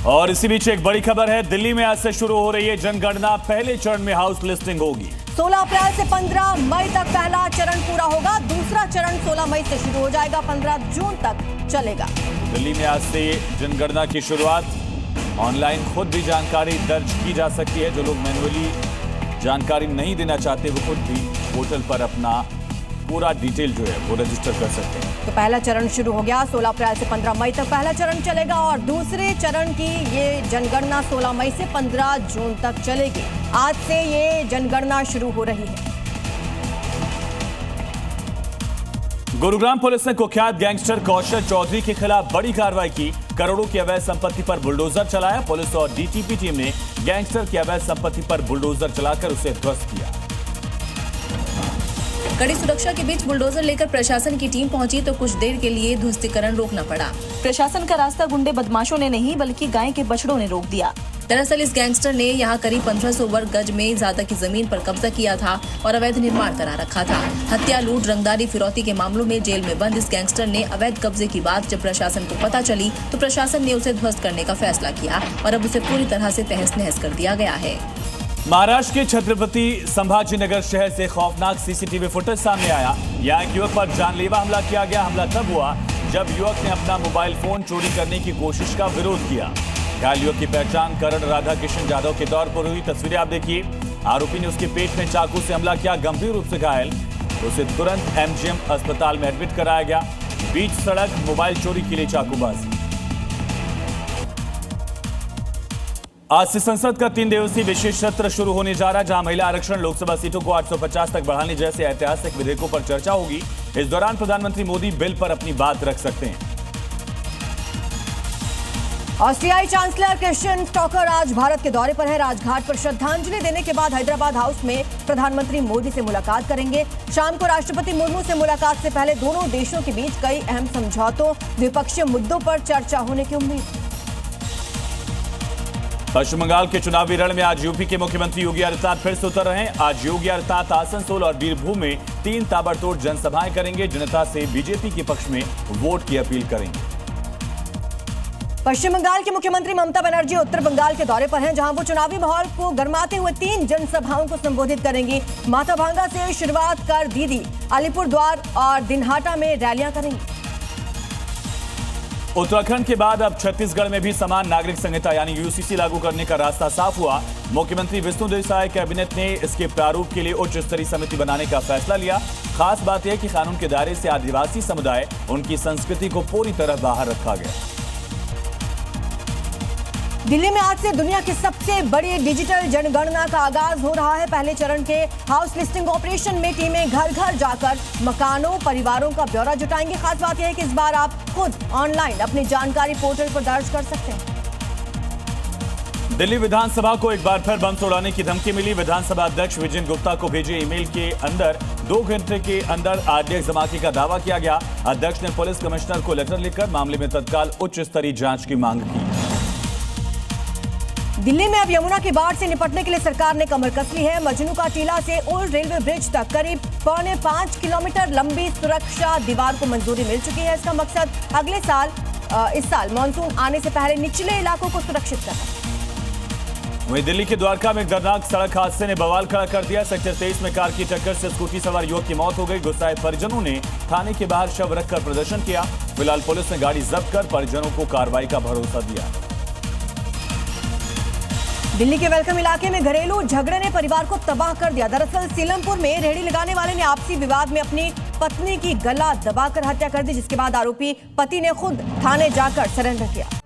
और इसी बीच एक बड़ी खबर है, दिल्ली में आज से शुरू हो रही है जनगणना। पहले चरण में हाउस लिस्टिंग होगी। 16 अप्रैल से 15 मई तक पहला चरण पूरा होगा। दूसरा चरण 16 मई से शुरू हो जाएगा, 15 जून तक चलेगा। दिल्ली में आज से जनगणना की शुरुआत। ऑनलाइन खुद भी जानकारी दर्ज की जा सकती है। जो लोग मैन्युअली जानकारी नहीं देना चाहते वो खुद भी पोर्टल पर अपना पूरा डिटेल जो है वो रजिस्टर कर सकते हैं। तो पहला चरण शुरू हो गया। 16 अप्रैल से 15 मई तक पहला चरण चलेगा और दूसरे चरण की ये जनगणना 16 मई से 15 जून तक चलेगी। आज से ये जनगणना शुरू हो रही है। गुरुग्राम पुलिस ने कुख्यात गैंगस्टर कौशल चौधरी के खिलाफ बड़ी कार्रवाई की। करोड़ों की अवैध संपत्ति पर बुलडोजर चलाया। पुलिस और डीटीपी टीम ने गैंगस्टर की अवैध संपत्ति पर बुलडोजर चलाकर उसे ध्वस्त किया। कड़ी सुरक्षा के बीच बुलडोजर लेकर प्रशासन की टीम पहुंची तो कुछ देर के लिए ध्वस्तीकरण रोकना पड़ा। प्रशासन का रास्ता गुंडे बदमाशों ने नहीं बल्कि गाय के बछड़ों ने रोक दिया। दरअसल इस गैंगस्टर ने यहां करीब 1500 वर्ग गज में ज्यादा की जमीन पर कब्जा किया था और अवैध निर्माण करा रखा था। हत्या, लूट, रंगदारी, फिरौती के मामलों में जेल में बंद इस गैंगस्टर ने अवैध कब्जे की बात जब प्रशासन को पता चली तो प्रशासन ने उसे ध्वस्त करने का फैसला किया और अब उसे पूरी तरह से तहस नहस कर दिया गया है। महाराष्ट्र के छत्रपति संभाजीनगर शहर से खौफनाक सीसीटीवी फुटेज सामने आया। यहाँ एक युवक पर जानलेवा हमला किया गया। हमला तब हुआ जब युवक ने अपना मोबाइल फोन चोरी करने की कोशिश का विरोध किया। घायल युवक की पहचान करण राधा किशन जाधव के तौर पर हुई। तस्वीरें आप देखिए। आरोपी ने उसके पेट में चाकू से हमला किया। गंभीर रूप से घायल उसे तुरंत एमजीएम अस्पताल में एडमिट कराया गया। बीच सड़क मोबाइल चोरी के लिए चाकूबाजी। आज से संसद का 3 दिवसीय विशेष सत्र शुरू होने जा रहा है, जहां महिला आरक्षण, लोकसभा सीटों को 850 तक बढ़ाने जैसे ऐतिहासिक विधेयकों पर चर्चा होगी। इस दौरान प्रधानमंत्री मोदी बिल पर अपनी बात रख सकते हैं। ऑस्ट्रियाई चांसलर क्रिश्चियन स्टॉकर आज भारत के दौरे पर है। राजघाट पर श्रद्धांजलि देने के बाद हैदराबाद हाउस में प्रधानमंत्री मोदी से मुलाकात करेंगे। शाम को राष्ट्रपति मुर्मू से मुलाकात से पहले दोनों देशों के बीच कई अहम समझौतों, द्विपक्षीय मुद्दों पर चर्चा होने की उम्मीद। पश्चिम बंगाल के चुनावी रण में आज यूपी के मुख्यमंत्री योगी आदित्यनाथ फिर से उतर रहे हैं। आज योगी आदित्यनाथ आसनसोल और बीरभूम में 3 ताबड़तोड़ जनसभाएं करेंगे। जनता से बीजेपी के पक्ष में वोट की अपील करेंगे। पश्चिम बंगाल की मुख्यमंत्री ममता बनर्जी उत्तर बंगाल के दौरे पर हैं, जहां वो चुनावी माहौल को गरमाते हुए 3 जनसभाओं को संबोधित करेंगी। माथाभांगा से शुरुआत कर दीदी, अलीपुरद्वार और दिनहाटा में रैलियां करेंगी। उत्तराखंड के बाद अब छत्तीसगढ़ में भी समान नागरिक संहिता यानी यूसीसी लागू करने का रास्ता साफ हुआ। मुख्यमंत्री विष्णुदेव साय कैबिनेट ने इसके प्रारूप के लिए उच्च स्तरीय समिति बनाने का फैसला लिया। खास बात यह कि कानून के दायरे से आदिवासी समुदाय, उनकी संस्कृति को पूरी तरह बाहर रखा गया। दिल्ली में आज से दुनिया की सबसे बड़ी डिजिटल जनगणना का आगाज हो रहा है। पहले चरण के हाउस लिस्टिंग ऑपरेशन में टीमें घर घर जाकर मकानों, परिवारों का ब्यौरा जुटाएंगी। खास बात यह है कि इस बार आप खुद ऑनलाइन अपनी जानकारी पोर्टल पर दर्ज कर सकते हैं। दिल्ली विधानसभा को एक बार फिर बम तोड़ाने की धमकी मिली। विधानसभा अध्यक्ष विजय गुप्ता को भेजे ईमेल के अंदर 2 घंटे के अंदर आरडीएक्स धमाके का दावा किया गया। अध्यक्ष ने पुलिस कमिश्नर को लेटर लिखकर मामले में तत्काल उच्च स्तरीय जांच की मांग की। दिल्ली में अब यमुना की बाढ़ से निपटने के लिए सरकार ने कमर कस ली है। मजनू का टीला से ओल्ड रेलवे ब्रिज तक करीब 5.25 किलोमीटर लंबी सुरक्षा दीवार को मंजूरी मिल चुकी है। इसका मकसद अगले साल इस साल मानसून आने से पहले निचले इलाकों को सुरक्षित करना। वहीं दिल्ली के द्वारका में दर्दनाक सड़क हादसे ने बवाल खड़ा कर दिया। सेक्टर 23 में कार की टक्कर से स्कूटी सवार युवक की मौत हो गई। गुस्साए परिजनों ने थाने के बाहर शव रखकर प्रदर्शन किया। फिलहाल पुलिस ने गाड़ी जब्त कर परिजनों को कार्रवाई का भरोसा दिया। दिल्ली के वेलकम इलाके में घरेलू झगड़े ने परिवार को तबाह कर दिया। दरअसल सीलमपुर में रेहड़ी लगाने वाले ने आपसी विवाद में अपनी पत्नी की गला दबाकर हत्या कर दी, जिसके बाद आरोपी पति ने खुद थाने जाकर सरेंडर किया।